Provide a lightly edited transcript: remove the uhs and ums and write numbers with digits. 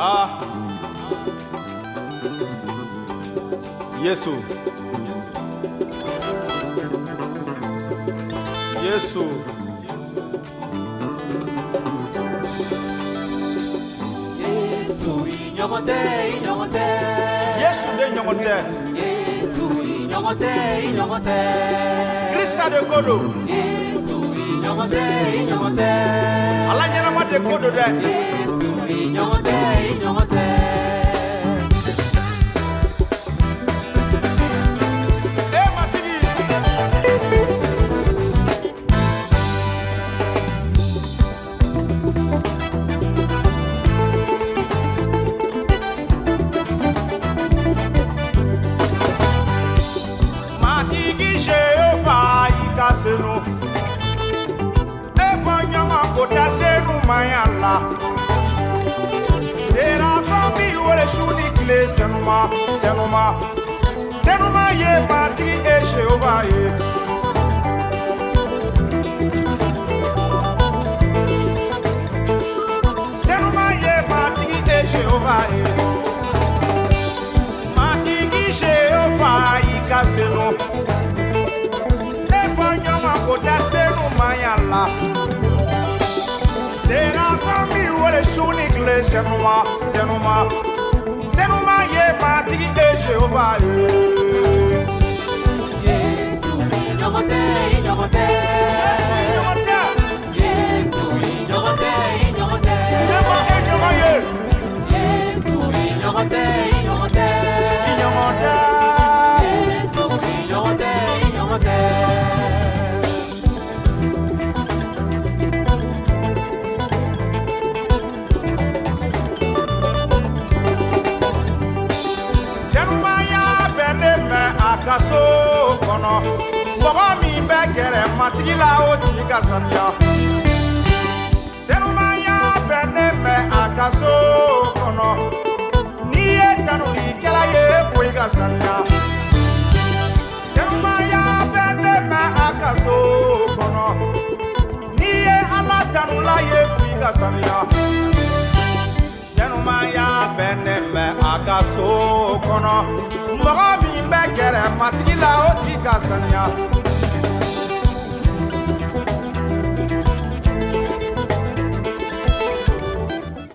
Ah, Yesu, Yesu, Yesu inyomote, inyomote. Yesu de nyomote. Yesu inyomote, inyomote. Krista de kodo. Yesu inyomote, inyomote. Ala nyama de kodo de. Yesu inyomote, inyomote. Senu ebonyama kota senu mayala sera fambi wole shuni kle senuma ye mati e Jehova ye senuma ye mati e Jehova ye mati gi Jehova ikasenu Sera fammi wole shuni kle senuma ye matigi e Jehova ye Yesu inyomote, inyomote. Yesu inyomote. Yesu inyomote, inyomote. Yesu inyomote, inyomote. Yesu inyomote, inyomote. Akaso kono mɔgɔ min bɛ gɛrɛ matigi la o tigi ka saniya senumaya bɛnnen bɛ a ka so kɔnɔ n'i ye tanulikɛla ye fo i ka saniya senumaya bɛnnen bɛ a ka so kɔnɔ n'i ye Ala tanula ye fo i ka saniya senumaya bɛnnen bɛ a ka so kɔnɔ mɔgɔ min bɛ gɛrɛ matigi la o tigi ka saniya